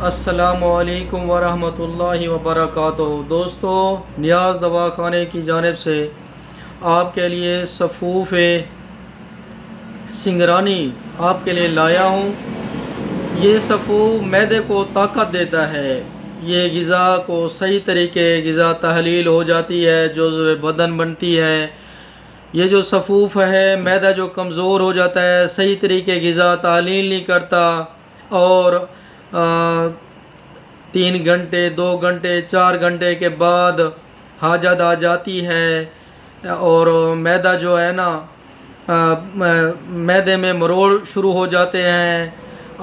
السلام علیکم ورحمۃ اللہ وبرکاتہ۔ دوستو، نیاز دوا خانے کی جانب سے آپ کے لیے صفوف سنگرانی آپ کے لیے لایا ہوں۔ یہ صفوف معدے کو طاقت دیتا ہے، یہ غذا کو صحیح طریقے غذا تحلیل ہو جاتی ہے، جو بدن بنتی ہے۔ یہ جو صفوف ہے، معدہ جو کمزور ہو جاتا ہے، صحیح طریقے غذا تحلیل نہیں کرتا اور 3 گھنٹے 2 گھنٹے 4 گھنٹے کے بعد حاجت آ جاتی ہے اور معدہ جو ہے نا معدے میں مروڑ شروع ہو جاتے ہیں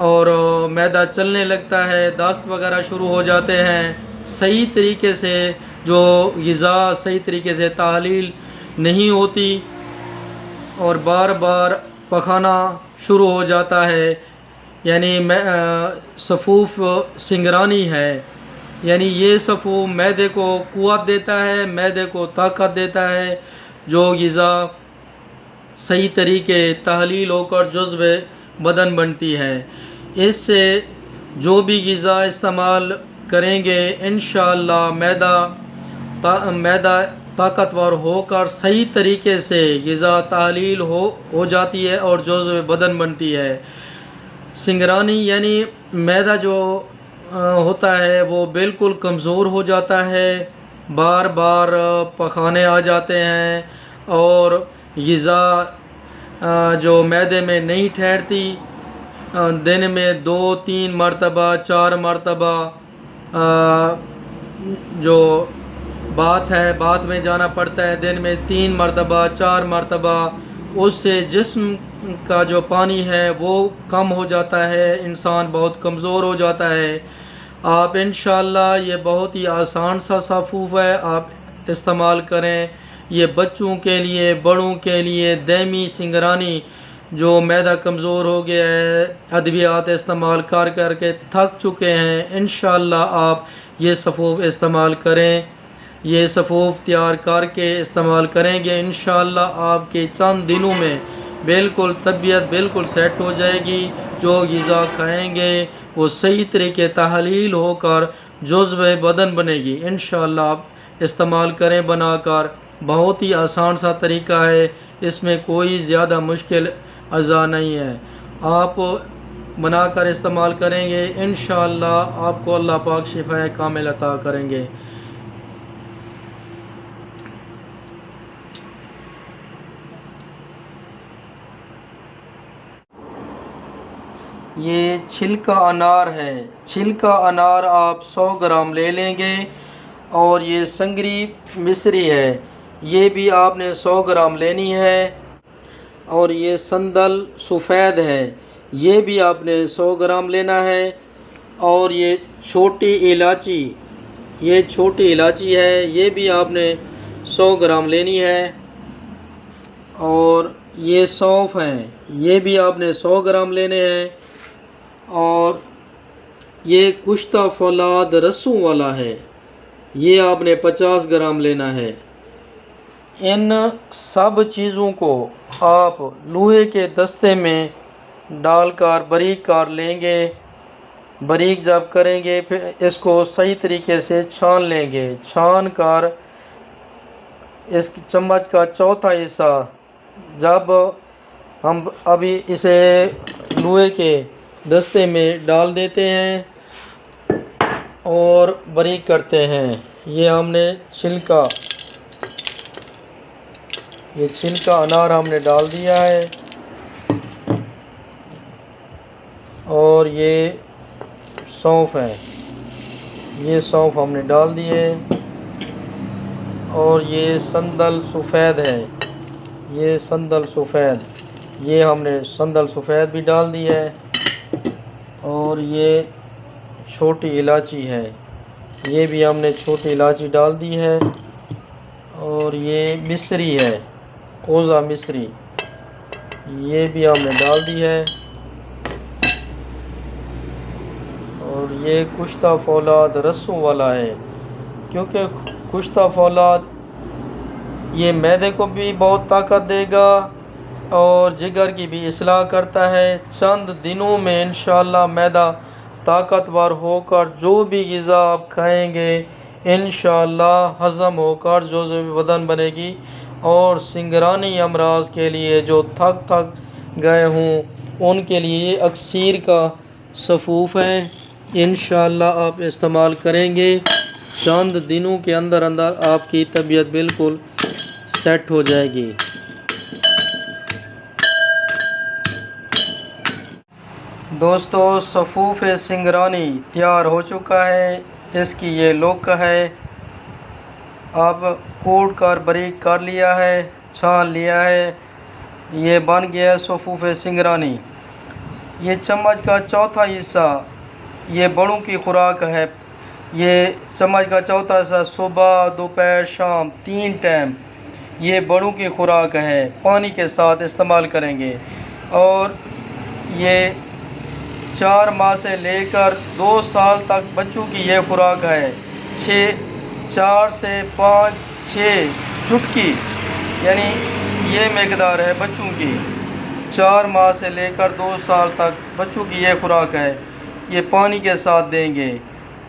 اور معدہ چلنے لگتا ہے، دست وغیرہ شروع ہو جاتے ہیں۔ صحیح طریقے سے جو غذا صحیح طریقے سے تحلیل نہیں ہوتی اور بار بار پخانا شروع ہو جاتا ہے، یعنی صفوف سنگرانی ہے۔ یعنی یہ صفوف معدے کو قوت دیتا ہے، معدے کو طاقت دیتا ہے، جو غذا صحیح طریقے تحلیل ہو کر جزو بدن بنتی ہے۔ اس سے جو بھی غذا استعمال کریں گے انشاءاللہ معدہ طاقتور ہو کر صحیح طریقے سے غذا تحلیل ہو جاتی ہے اور جزو بدن بنتی ہے۔ سنگرانی یعنی معدہ جو ہوتا ہے وہ بالکل کمزور ہو جاتا ہے، بار بار پخانے آ جاتے ہیں اور غذا جو معدے میں نہیں ٹھہرتی، دن میں 2-3 مرتبہ 4 مرتبہ جو بات میں جانا پڑتا ہے، دن میں 3 مرتبہ 4 مرتبہ، اس سے جسم کا جو پانی ہے وہ کم ہو جاتا ہے، انسان بہت کمزور ہو جاتا ہے۔ آپ انشاءاللہ یہ بہت ہی آسان سا صفوف ہے، آپ استعمال کریں۔ یہ بچوں کے لیے، بڑوں کے لیے دائمی سنگرانی، جو معدہ کمزور ہو گیا ہے، ادویات استعمال کر کے تھک چکے ہیں، انشاءاللہ آپ یہ صفوف استعمال کریں۔ یہ صفوف تیار کر کے استعمال کریں گے انشاءاللہ آپ کے چند دنوں میں بالکل طبیعت بالکل سیٹ ہو جائے گی۔ جو غذا کھائیں گے وہ صحیح طریقے تحلیل ہو کر جزو بدن بنے گی۔ انشاءاللہ آپ استعمال کریں بنا کر، بہت ہی آسان سا طریقہ ہے، اس میں کوئی زیادہ مشکل اعضاء نہیں ہے۔ آپ بنا کر استعمال کریں گے انشاءاللہ آپ کو اللہ پاک شفا کامل عطا کریں گے۔ یہ چھلکا انار ہے، چھلکا انار آپ 100 گرام لے لیں گے، اور یہ سنگری مصری ہے، یہ بھی آپ نے 100 گرام لینی ہے، اور یہ سندل سفید ہے، یہ بھی آپ نے 100 گرام لینا ہے، اور یہ چھوٹی الائچی ہے، یہ بھی آپ نے 100 گرام لینی ہے، اور یہ سونف ہیں، یہ بھی آپ نے 100 گرام لینے ہیں، اور یہ کشتہ فولاد رسوں والا ہے، یہ آپ نے 50 گرام لینا ہے۔ ان سب چیزوں کو آپ لوہے کے دستے میں ڈال کر باریک کر لیں گے۔ باریک جب کریں گے پھر اس کو صحیح طریقے سے چھان لیں گے، چھان کر اس چمچ کا چوتھا حصہ جب ہم ابھی اسے لوہے کے دستے میں ڈال دیتے ہیں اور باریک کرتے ہیں۔ یہ ہم نے چھلکا انار ہم نے ڈال دیا ہے، اور یہ سونف ہے، یہ سونف ہم نے ڈال دیے، اور یہ سندل سفید ہے، یہ سندل سفید، یہ ہم نے سندل سفید بھی ڈال دی ہے، اور یہ چھوٹی الائچی ہے، یہ بھی ہم نے چھوٹی الائچی ڈال دی ہے، اور یہ مصری ہے، کوزہ مصری، یہ بھی ہم نے ڈال دی ہے، اور یہ کشتہ فولاد رسوں والا ہے، کیونکہ کشتہ فولاد یہ معدے کو بھی بہت طاقت دے گا اور جگر کی بھی اصلاح کرتا ہے۔ چند دنوں میں انشاءاللہ معدہ طاقتور ہو کر جو بھی غذا آپ کھائیں گے انشاءاللہ ہضم ہو کر جو بدن بنے گی، اور سنگرانی امراض کے لیے جو تھک گئے ہوں ان کے لیے یہ اکسیر کا صفوف ہے، انشاءاللہ آپ استعمال کریں گے، چند دنوں کے اندر آپ کی طبیعت بالکل سیٹ ہو جائے گی۔ دوستو صفوف سنگرانی تیار ہو چکا ہے، اس کی یہ لک ہے، اب کوٹ کر باریک کر لیا ہے، چھان لیا ہے، یہ بن گیا صفوف سنگرانی۔ یہ چمچ کا چوتھا حصہ یہ بڑوں کی خوراک ہے، یہ چمچ کا چوتھا حصہ صبح دوپہر شام 3 ٹائم یہ بڑوں کی خوراک ہے، پانی کے ساتھ استعمال کریں گے، اور یہ 4 ماہ سے لے کر 2 سال تک بچوں کی یہ خوراک ہے، 4 سے 5-6 چٹکی یعنی یہ مقدار ہے بچوں کی، 4 ماہ سے لے کر 2 سال تک بچوں کی یہ خوراک ہے، یہ پانی کے ساتھ دیں گے،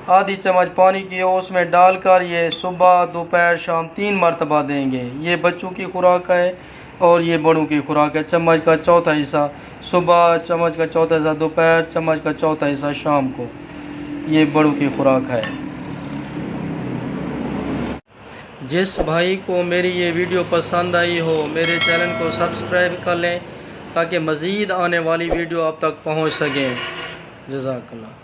آدھی چمچ پانی کی اس میں ڈال کر یہ صبح دوپہر شام 3 مرتبہ دیں گے، یہ بچوں کی خوراک ہے اور یہ بڑوں کی خوراک ہے، چمچ کا چوتھا حصہ صبح، چمچ کا چوتھا حصہ دوپہر، چمچ کا چوتھا حصہ شام کو، یہ بڑوں کی خوراک ہے۔ جس بھائی کو میری یہ ویڈیو پسند آئی ہو میرے چینل کو سبسکرائب کر لیں تاکہ مزید آنے والی ویڈیو آپ تک پہنچ سکیں۔ جزاک اللہ۔